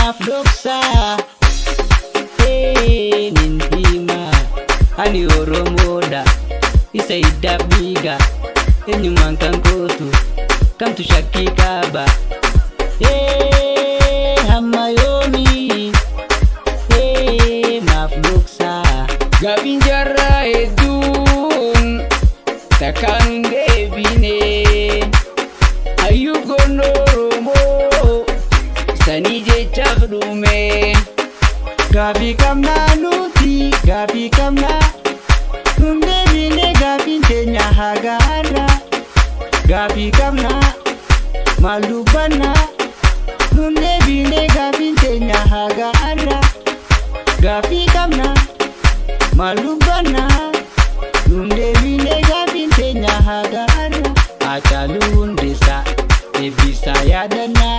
maaf dhoksaa nintima ani Oromoodha isa hiddaaf dhiiga eenyummaan kan kootu kamtu shakkii qaba hamma yoomii maaf dhoksaa Gaafiin jaarraa hedduun takkaan hin deebine hayyuu goon Oromoo sanii jechaaf dhume. Gaafii qabnaa nuti gaafii qabnaa nun deebine gaafiin teenya hagaarra gaafii qabnaa maal dubbannaa nun deebine gaafiin teenya hagaarra gaafii qabnaa maal dubbannaa nun deebine gaafiin teenya hagaarra Haacaaluu Hundeessaa eebbisaa yaadannaa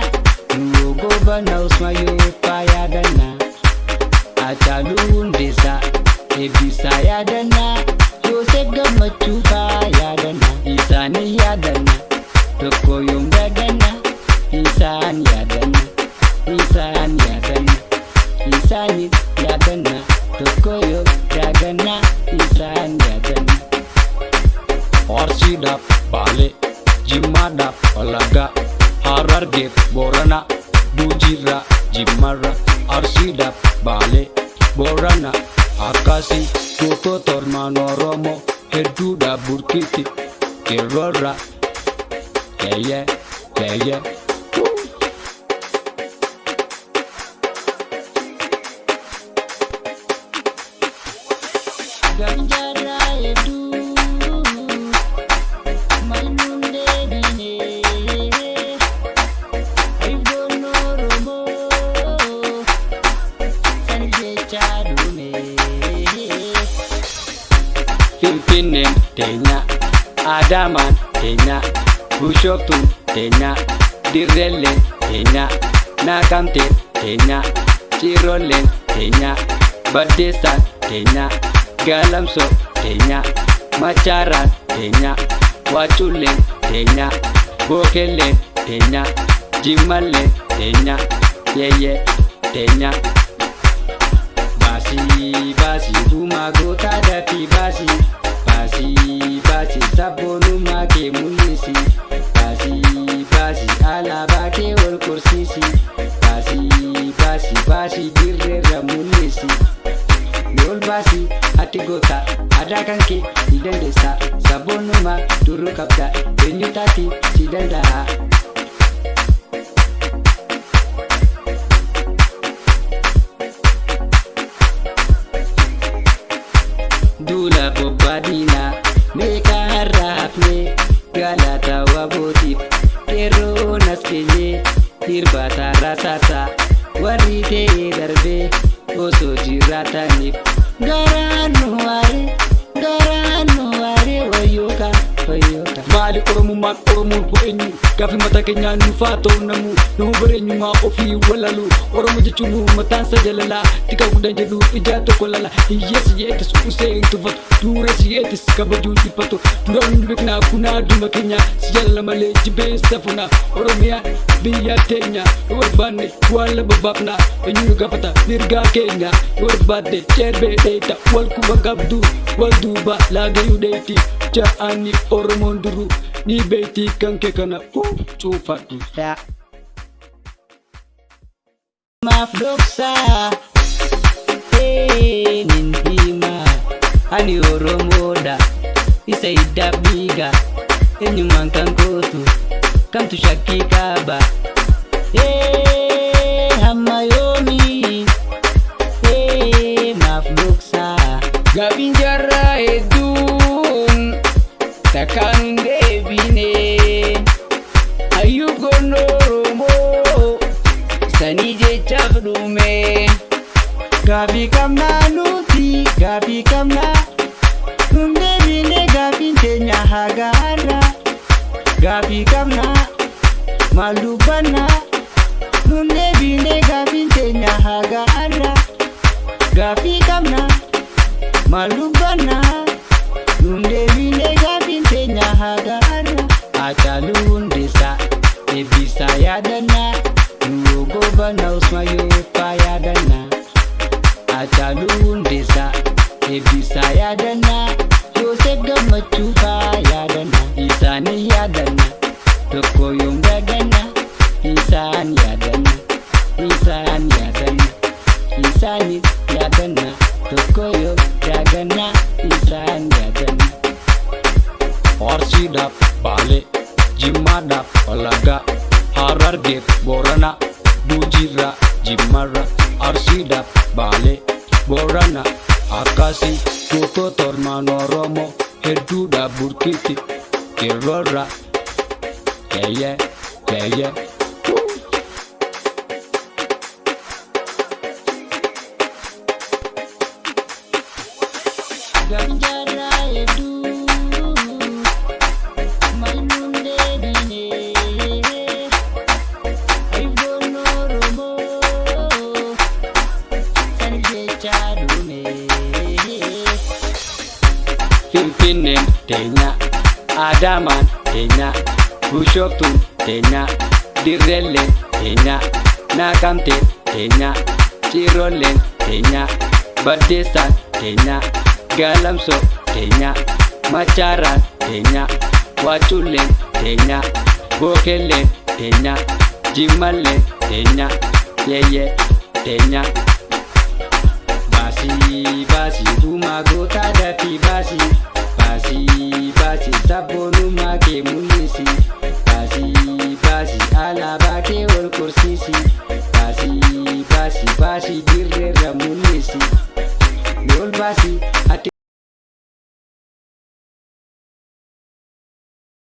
nu goobana Usmayyooffaa yaadannaa Haacaaluu Hundeessaa eebbisaa yaadannaa Yoosef Gammachuufaa yaadannaa isaanii yaadannaa tokko yoom daganna isaan yaadannaa isaan yaadannaa isaanii yaadannaa tokko yoom daganna isaan yaadannaa Arsiidhaaf Baalee, Jimmaadhaaf Wallaggaa, Harargeef Booranaa, Gujiirraa Jimmaarraa. Arsiidhaaf Baalee, Booranaa akkasii gootota ilmaan Oromoo hedduudhaaf burkiitti qeerroorraa yeeyee yeeyee. Finfinneen teenya, Adaamaan teenya, Bishooftuun teenya, Dirreelleen teenya, Naqamteen teenya, Cirrooleen teenya, Baddeessaan teenya, Galamsoo teenya, Machaaraan teenya, Waaculleen teenya, Bookelleen teenya, Jimmalleen teenya, Yeeyee teenya. Baasii dhumaa gootaa dafii baasii sabboonummaa kee mul'isi baasii alaabaa kee ol korsiisi baasii dirreerra mul'isi ol baasii ati goota aadaa kan kee ni dandeessa sabboonummaa duruu qabda eenyu taati si danda'a. Duula bobbaadinaa meeqa har'aafne galata wabootiif qeerroon as keenye hirbaata rasaasa warri ta'ee darbee osoo jiraataniif garaan nu waare wayyooka. Maali Oromummaan Oromoon eenyu gaaffii mataa keenyaan nuuf haa ta'u namu bareenyummaa ofii walalu Oromoo jechuun mataansa jalalaa tika guddaa jedhu ijaa tokko lala hiyyeessi yeetis usee hin tuffatu dureessi yeetis kabajuu dhiphatu duraan beeknaa kunaa dhuma keenya si jalala malee jibeensa funaa Oromiyaan biyya teenya yoo barbaanne waan la babbaafnaa eenyu nu gaafata mirgaa keenya yoo barbaadde cerbee dheeta wal kuba qabdu wal duuba laagayuu dheeti ja'anii Oromoon duruu ni beektii kan kee kana cuufadhu. Maaf dhoksaa nintima ani Oromoodha isa hiddaaf dhiiga eenyummaan kan kootu kamtu shakkii qaba hamma yoomii maaf dhoksaa. Gaafiin jaarraa hedduun takkaan hin deebine hayyuu goon Oromoo sanii jechaaf dhume. Gaafii qabnaa nuti gaafii qabnaa nun deebine gaafiin teenya hagaarra gaafii qabnaa maal dubbannaa nun deebine gaafiin teenya hagaarra gaafii qabnaa maal dubbannaa nun deebine gaafiin teenya hagaarra Haacaaluu Hundeessaa eebbisaa yaadannaa nu goobana Usmayyoo faa yaadannaa Haacaaluu Hundeessaa eebbisaa yaadannaa Yoosef Gammachuu faa yaadannaa isaanii yaadannaa tokko yoom daagannaa isaan yaadannaa isaanii yaadannaa tokko yoom daagannaa isaan yaadannaa Arsiidhaaf Baalee, Jimmaadhaaf Wallaggaa, Harargeef Booranaa, Gujiirraa Jimmaarraa. Arsiidhaaf Baalee, Booranaa akkasii gootota ilmaan Oromoo hedduudhaaf burkiitti qeerroorraa. Yeah. Ganjaarraa hedduu malmuun deebinee ayyoon Oromoo san jechaa dhumee. Finfinneen teenya, Adaamaan teenya, Bishooftuun teenya, Dirreelleen teenya, Naqamteen teenya, Cirolleen teenya, Baddeessaan teenya, Galamsoo teenya, Machaaraan teenya, Waaculleen teenya, Bookelleen teenya, Jimmalleen teenya, Yeyyee teenya. Baasii dhumaa gootaa dafii baasii sabboonummaa kee mul'isi.